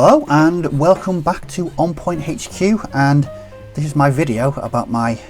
Hello and welcome back to On Point HQ, and this is my video about my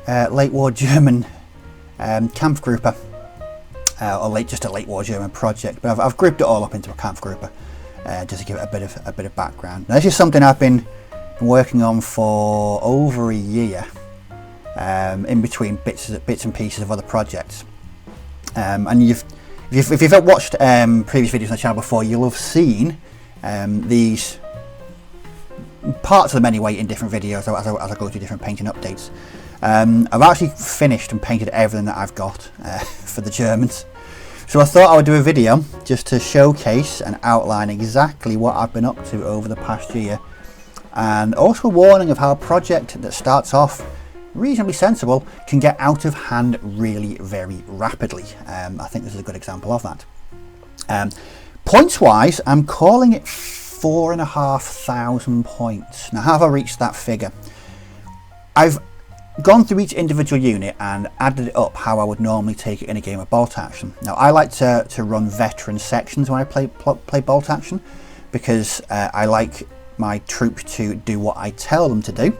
late war German Kampfgruppe, or just a late war German project, but I've grouped it all up into a Kampfgruppe just to give it a bit of background. Now, this is something I've been working on for over a year, in between bits and pieces of other projects, and if you've watched previous videos on the channel before, you'll have seen these parts of them anyway in different videos as I go through different painting updates. I've actually finished and painted everything that I've got for the Germans, so I thought I would do a video just to showcase and outline exactly what I've been up to over the past year, and also a warning of how a project that starts off reasonably sensible can get out of hand really very rapidly. I think this is a good example of that. Points wise, I'm calling it 4,500 points. Now, how have I reached that figure? I've gone through each individual unit and added it up how I would normally take it in a game of bolt action. Now, I like to run veteran sections when I play bolt action, because I like my troops to do what I tell them to do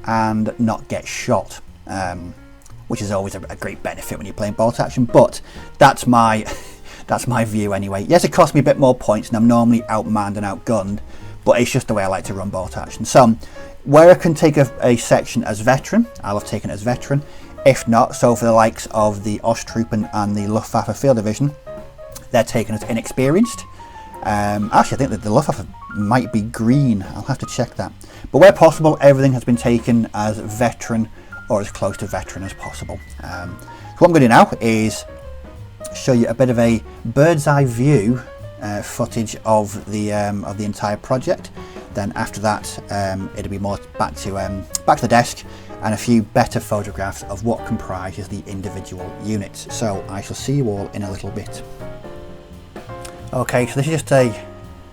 and not get shot, which is always a great benefit when you're playing bolt action, but that's my view anyway. Yes, it costs me a bit more points and I'm normally outmanned and outgunned, but it's just the way I like to run bolt action. So where I can take a section as veteran, I'll have taken it as veteran. If not, so for the likes of the Osttruppen and the Luftwaffe Field Division, they're taken as inexperienced. Actually, I think that the Luftwaffe might be green. I'll have to check that. But where possible, everything has been taken as veteran or as close to veteran as possible. So what I'm going to do now is show you a bit of a bird's eye view footage of the entire project. Then after that, it'll be more back to the desk and a few better photographs of what comprises the individual units. So I shall see you all in a little bit. Okay, so this is just a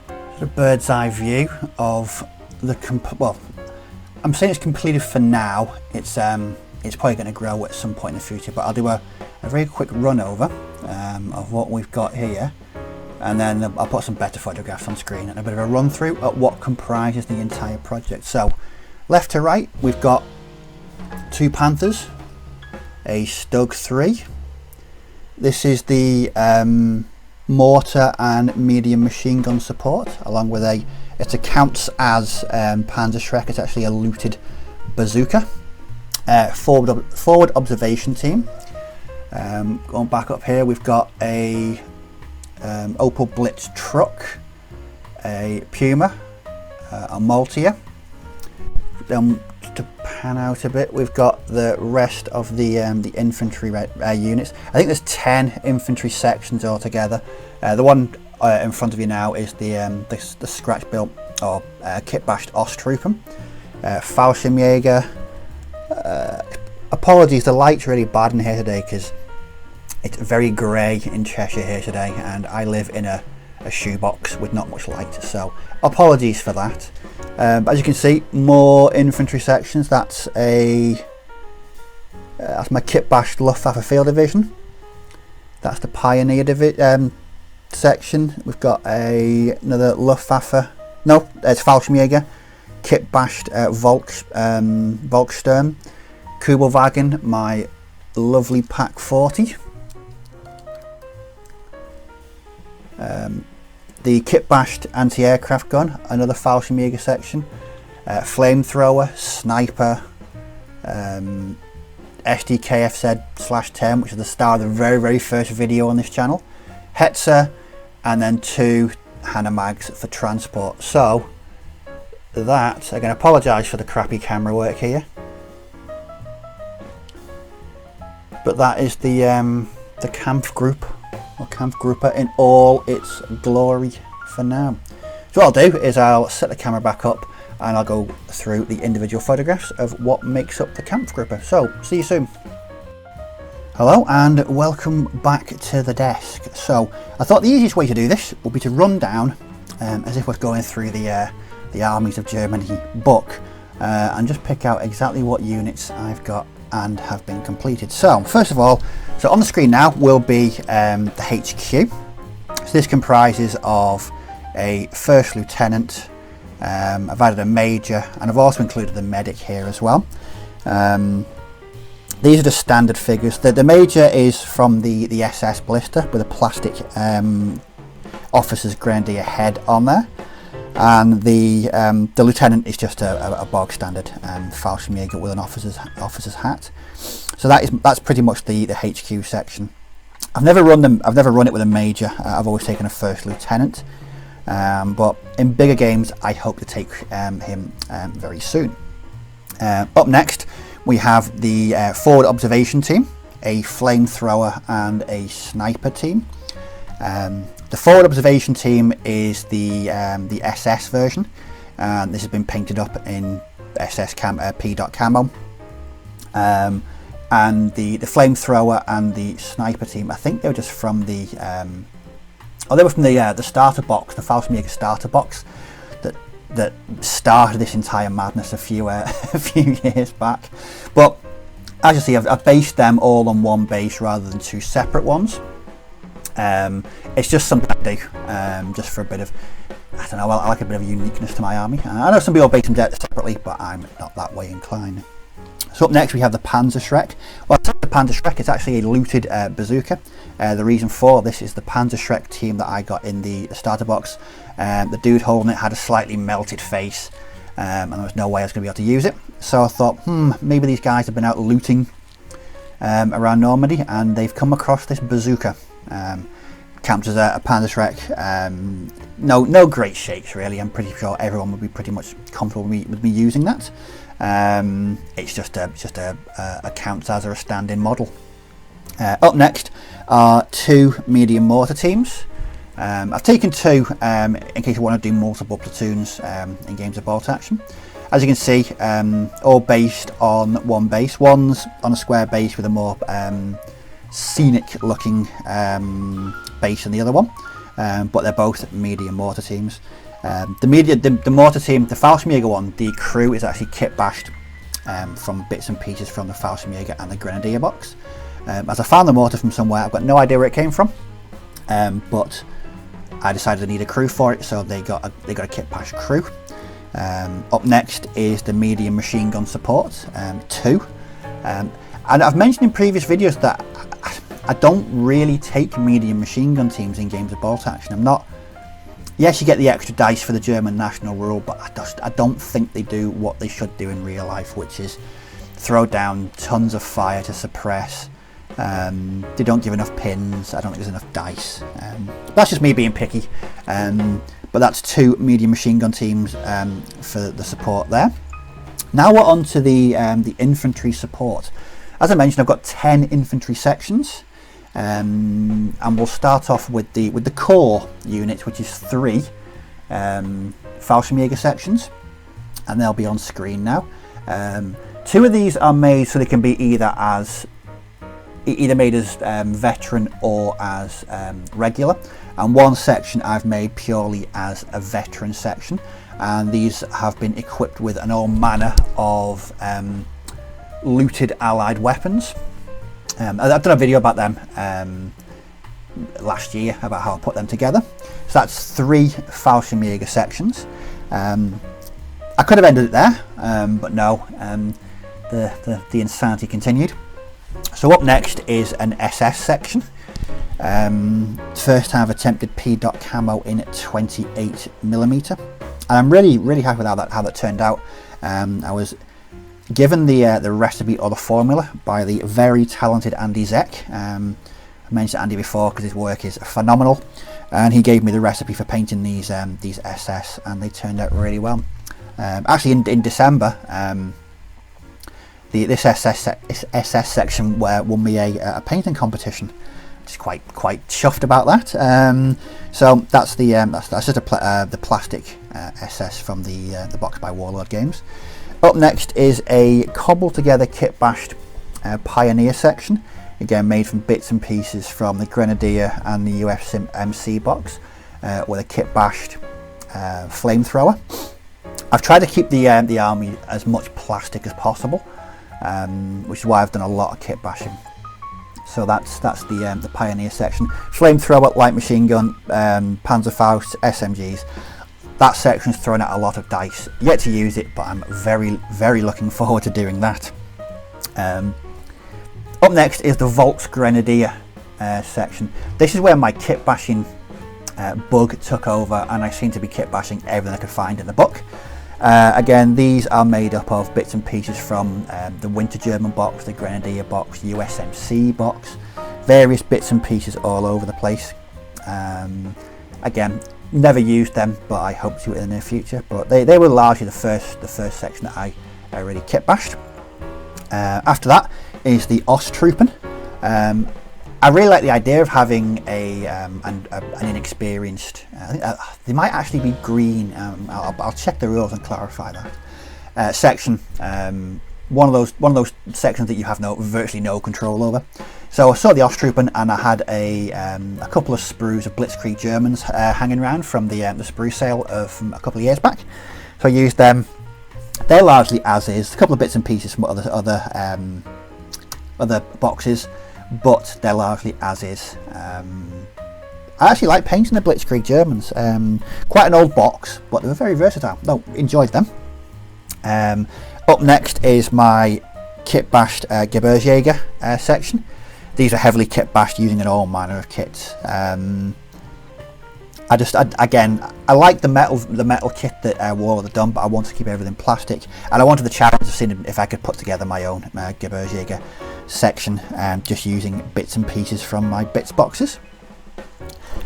sort of bird's eye view of the well, I'm saying it's completed for now. It's probably going to grow at some point in the future, but I'll do a very quick run over of what we've got here, and then I'll put some better photographs on screen and a bit of a run through at what comprises the entire project. So left to right, we've got 2 Panthers, a Stug 3. This is the mortar and medium machine gun support, along with it counts as Panzerschreck. It's actually a looted bazooka. Forward observation team. Going back up here, we've got a Opel Blitz truck, a Puma, a Maltia. Then to pan out a bit, we've got the rest of the infantry units. I think there's 10 infantry sections altogether. The one in front of you now is the scratch built or kit bashed Osttruppen, Fallschirmjager. Apologies, the light's really bad in here today because it's very grey in Cheshire here today, and I live in a shoebox with not much light, so apologies for that. As you can see, more infantry sections. That's my kit bashed Luftwaffe Field Division. That's the Pioneer section. We've got another Luftwaffe. No, it's Fallschirmjager. Kit bashed Volkssturm. Kubelwagen, my lovely Pak 40. The kit bashed anti-aircraft gun, another Fallschirmjager section. Flamethrower, sniper, SDKFZ/10, which is the star of the very first video on this channel. Hetzer, and then 2 Hanna mags for transport. So that, again, I apologise for the crappy camera work here, but that is the Kampfgruppe or Kampfgruppe in all its glory for now. So what I'll do is I'll set the camera back up and I'll go through the individual photographs of what makes up the Kampfgruppe. So see you soon. Hello and welcome back to the desk. So I thought the easiest way to do this would be to run down as if we're going through the Armies of Germany book and just pick out exactly what units I've got and have been completed. So first of all, so on the screen now will be the HQ. So this comprises of a first lieutenant, I've added a major, and I've also included the medic here as well. These are the standard figures. The major is from the SS blister with a plastic officer's grenadier head on there, and the lieutenant is just a bog standard Fallschirmjager with an officer's hat. So that's pretty much the HQ section. I've never run it with a major. I've always taken a first lieutenant, but in bigger games I hope to take him very soon. Up next we have the forward observation team, a flamethrower and a sniper team. The forward observation team is the SS version, and this has been painted up in SS P. camo. And the flamethrower and the sniper team, I think they were just from the starter box, the Fallschirmjager starter box that started this entire madness a few years back. But as you see, I've based them all on one base rather than two separate ones. It's just something I do, just for a bit of, I don't know, I like a bit of uniqueness to my army. I know some people base them separately, but I'm not that way inclined. So up next we have the Panzerschreck. Well, it's not the Panzerschreck, it's actually a looted bazooka. The reason for this is the Panzerschreck team that I got in the starter box. The dude holding it had a slightly melted face, and there was no way I was going to be able to use it. So I thought, maybe these guys have been out looting around Normandy and they've come across this bazooka. Counts as a Panzerschreck. No great shakes really. I'm pretty sure everyone would be pretty much comfortable with me using that. It's just a counts as or a stand-in model. Up next are two medium mortar teams. I've taken two in case I want to do multiple platoons in games of bolt action. As you can see, all based on one base. One's on a square base with a more scenic looking base than the other one, but they're both medium mortar teams. The mortar team, the Fallschirmjager one, the crew is actually kit bashed from bits and pieces from the Fallschirmjager and the Grenadier box. As I found the mortar from somewhere, I've got no idea where it came from, but I decided to need a crew for it, so they got a kit bashed crew. Up next is the medium machine gun support, 2. And I've mentioned in previous videos that I don't really take medium machine gun teams in games of bolt action. I'm not. Yes, you get the extra dice for the German national rule, but I don't think they do what they should do in real life, which is throw down tons of fire to suppress. They don't give enough pins. I don't think there's enough dice. That's just me being picky. But that's 2 medium machine gun teams for the support there. Now we're on to the infantry support. As I mentioned, I've got 10 infantry sections. And we'll start off with the core unit, which is 3 Fallschirmjager sections, and they'll be on screen now. 2 of these are made so they can be either made as veteran or as regular, and 1 section I've made purely as a veteran section, and these have been equipped with an all manner of looted allied weapons. I've done a video about them last year about how I put them together. So that's 3 Fallschirmjager sections. I could have ended it there, but no, the insanity continued. So up next is an SS section. First time I've attempted P. camo in 28mm, and I'm really happy with how that turned out. I was given the recipe or the formula by the very talented Andy Zek. I mentioned Andy before because his work is phenomenal, and he gave me the recipe for painting these SS, and they turned out really well. Actually, in December, this SS section won me a painting competition. Just quite chuffed about that. So that's just the plastic SS from the box by Warlord Games. Up next is a cobbled together kit bashed Pioneer section, again made from bits and pieces from the Grenadier and the UFMC box, with a kit bashed flamethrower. I've tried to keep the army as much plastic as possible, which is why I've done a lot of kit bashing. So that's the Pioneer section. Flamethrower, light machine gun, Panzerfaust, SMGs. That section's thrown out a lot of dice. Yet to use it, but I'm very looking forward to doing that. Up next is the Volksgrenadier section. This is where my kit bashing bug took over, and I seem to be kit bashing everything I could find in the book. Again, these are made up of bits and pieces from the Winter German box, the Grenadier box, USMC box, various bits and pieces all over the place. Again, never used them, but I hope to in the near future. But they were largely the first section that I really kit bashed. After that is the Osttruppen. I really like the idea of having an inexperienced. I think they might actually be green. I'll check the rules and clarify that section. One of those sections that you have virtually no control over. So I saw the Osttruppen, and I had a couple of sprues of Blitzkrieg Germans hanging around from the sprue sale from a couple of years back. So I used them. They're largely as is. A couple of bits and pieces from other boxes, but they're largely as is. I actually like painting the Blitzkrieg Germans. Quite an old box, but they were very versatile. No, enjoyed them. Up next is my kit bashed Fallschirmjager section. These are heavily kit bashed using all manner of kits. Again, I like the metal kit that War of the done, but I wanted to keep everything plastic, and I wanted the challenge of seeing if I could put together my own Fallschirmjager section, just using bits and pieces from my bits boxes.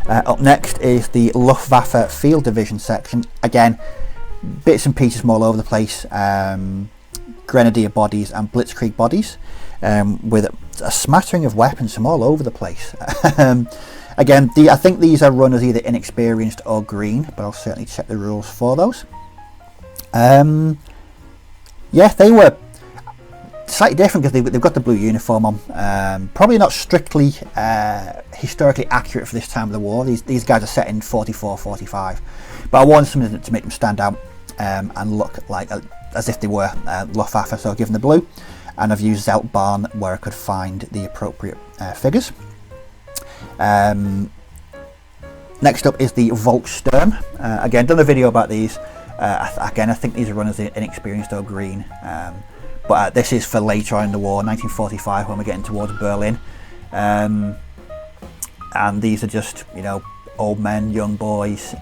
Up next is the Luftwaffe Field Division section. Again, bits and pieces from all over the place. Grenadier bodies and Blitzkrieg bodies, with a smattering of weapons from all over the place. Again, I think these are run as either inexperienced or green, but I'll certainly check the rules for those. Yeah, they were slightly different because they've got the blue uniform on. Probably not strictly historically accurate for this time of the war. These guys are set in 44, 45, but I wanted something to make them stand out and look like as if they were Luftwaffe, so I've given the blue, and I've used Zeltbahn where I could find the appropriate figures. Next up is the Volkssturm. Again, done a video about these. Again, I think these are run as inexperienced or green, but this is for later on in the war, 1945, when we're getting towards Berlin. And these are just, old men, young boys,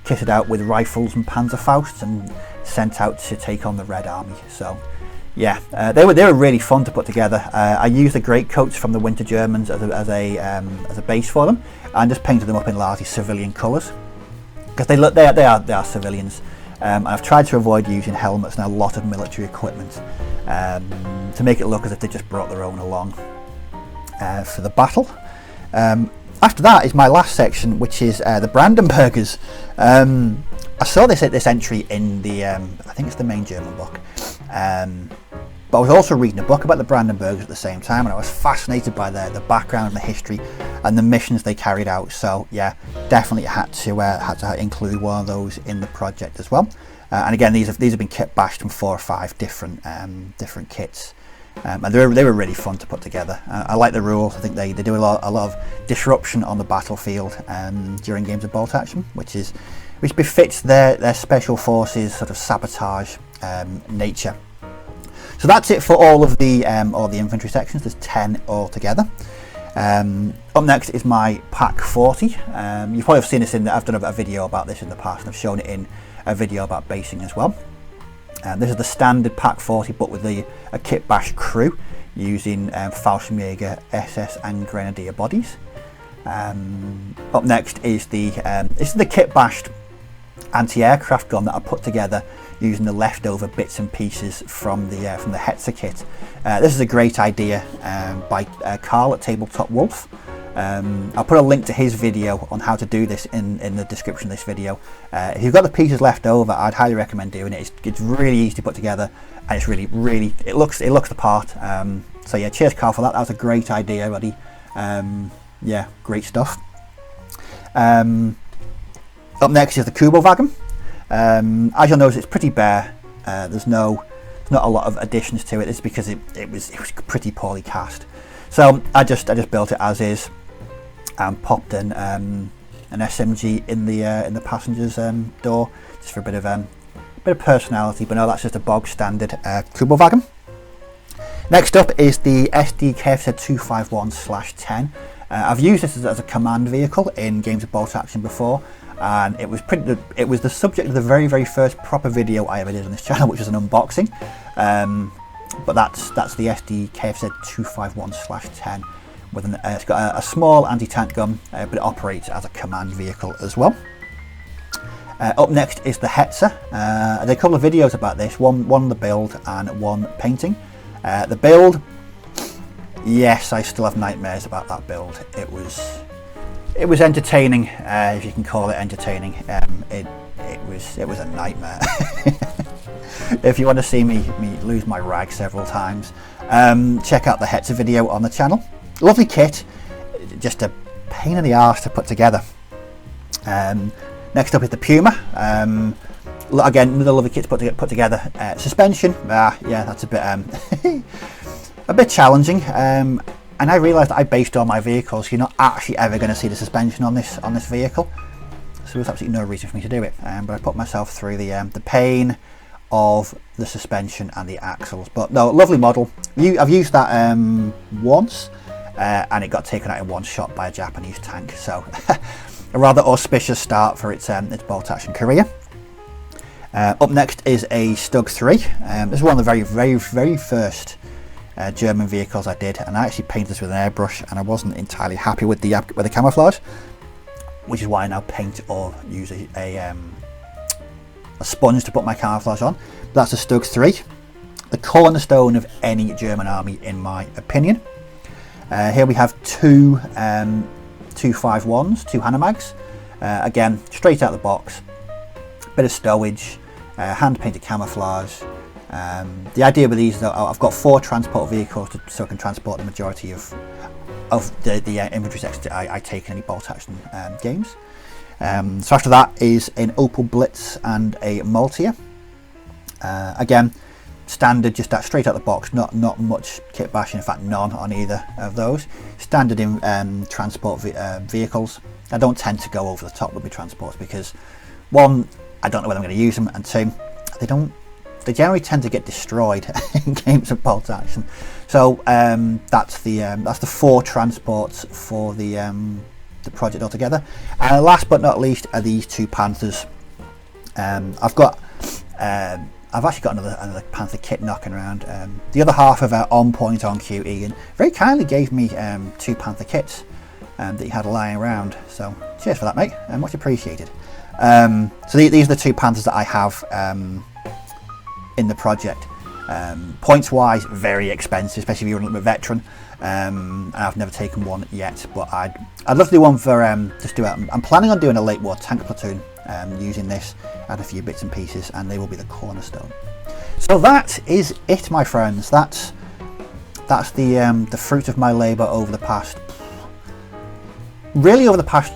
kitted out with rifles and Panzerfausts and sent out to take on the Red Army. So yeah, they were really fun to put together. I used the greatcoats from the Winter Germans as a base for them, and just painted them up in largely civilian colours because they are civilians. And I've tried to avoid using helmets and a lot of military equipment to make it look as if they just brought their own along for the battle. After that is my last section, which is the Brandenburgers. I saw this entry in the I think it's the main German book, but I was also reading a book about the Brandenburgers at the same time, and I was fascinated by the background and the history and the missions they carried out. So yeah, definitely had to include one of those in the project as well. And again, these have been kit bashed from 4 or 5 different kits. And they were really fun to put together. I like the rules. I think they do a lot of disruption on the battlefield during games of bolt action, which befits their special forces sort of sabotage nature. So that's it for all the infantry sections. There's 10 altogether. Up next is my Pack 40. You've probably have seen this I've done a video about this in the past, and I've shown it in a video about basing as well. This is the standard Pack 40, but with a kit bash crew using Fallschirmjager, SS and Grenadier bodies. Up next is this is the kit bashed anti-aircraft gun that I put together using the leftover bits and pieces from the Hetzer kit. This is a great idea by Carl at Tabletop Wolf. I'll put a link to his video on how to do this in the description of this video. If you've got the pieces left over, I'd highly recommend doing it. It's really easy to put together, and it's really it looks the part. So yeah, cheers Carl for that. That was a great idea, buddy. Yeah, great stuff. Up next is the Kubowagen. As you'll notice, it's pretty bare. There's not a lot of additions to it. It's because it was pretty poorly cast. So I just built it as is and popped in an SMG in the passenger's door, just for a bit of personality. But no, that's just a bog standard Kubowagen. Next up is the SD KFZ 251/10. I've used this as a command vehicle in games of bolt action before, and it was the subject of the very first proper video I ever did on this channel, which was an unboxing. But that's the SD KFZ 251/10 with it's got a small anti-tank gun, but it operates as a command vehicle as well. Up next is the Hetzer. I did a couple of videos about this, one the build and one painting. The build, yes, I still have nightmares about that build. It was entertaining, if you can call it entertaining. It was a nightmare. If you want to see me lose my rag several times, check out the Hetzer video on the channel. Lovely kit, just a pain in the arse to put together. Next up is the Puma. Again, another lovely kit to put together. Suspension, yeah, that's a bit challenging. And I realised that I based all my vehicles. You're not actually ever going to see the suspension on this vehicle, so there's absolutely no reason for me to do it. But I put myself through the pain of the suspension and the axles. But no, lovely model. I've used that once, and it got taken out in one shot by a Japanese tank. So a rather auspicious start for its bolt action career. Up next is a Stug 3. This is one of the very first German vehicles I did, and I actually painted this with an airbrush, and I wasn't entirely happy with the camouflage, which is why I now paint or use a sponge to put my camouflage on. But that's a Stug 3, the cornerstone of any German army in my opinion. Here we have two 251s, two Hanemags. Again, straight out of the box, bit of stowage, hand painted camouflage. The idea with these is that I've got 4 transport vehicles so I can transport the majority of the infantry sections I take in any bolt action games. So after that is an Opel Blitz and a Maltier. Again, standard, just that straight out the box, not much kit bashing, in fact none on either of those. Standard in transport vehicles. I don't tend to go over the top with my transports because, one, I don't know whether I'm going to use them, and two, they generally tend to get destroyed in games of bolt action. So that's the 4 transports for the project altogether. And last but not least are these 2 Panthers. I've actually got another Panther kit knocking around. The other half of On Point On Cue Ian very kindly gave me 2 Panther kits that he had lying around. So cheers for that, mate, much appreciated. So these are the 2 Panthers that I have in the project. Points wise, very expensive, especially if you're a veteran. And I've never taken one yet, but I'd love to do one for just do it. I'm planning on doing a late war tank platoon using this, add a few bits and pieces, and they will be the cornerstone. So that is it, my friends. That's the fruit of my labour over the past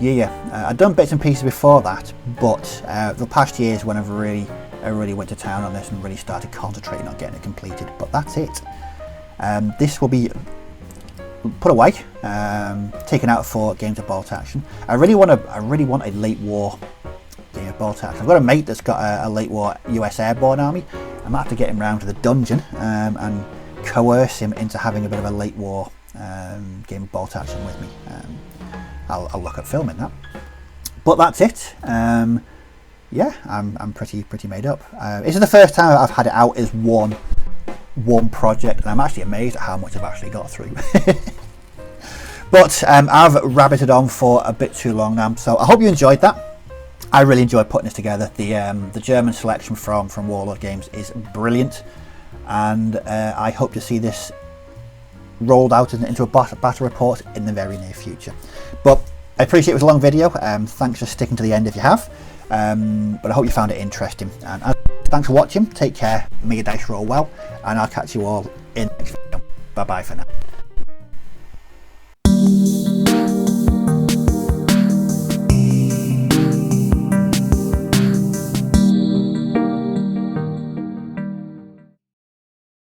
year. I've done bits and pieces before that, but the past year is when I really went to town on this and really started concentrating on getting it completed. But that's it. This will be put away, taken out for games of bolt action. I really want a late war game of bolt action. I've got a mate that's got a late war US airborne army. I might have to get him round to the dungeon and coerce him into having a bit of a late war game of bolt action with me. I'll look at filming that. But that's it. Yeah, I'm pretty made up. This is the first time I've had it out as one project, and I'm actually amazed at how much I've actually got through. But I've rabbited on for a bit too long now, so I hope you enjoyed that. I really enjoyed putting this together. The German selection from Warlord Games is brilliant, and I hope to see this rolled out into a battle report in the very near future. But I appreciate it was a long video. Thanks for sticking to the end if you have. But I hope you found it interesting. And thanks for watching. Take care. May your dice roll well, and I'll catch you all in the next video. Bye bye for now.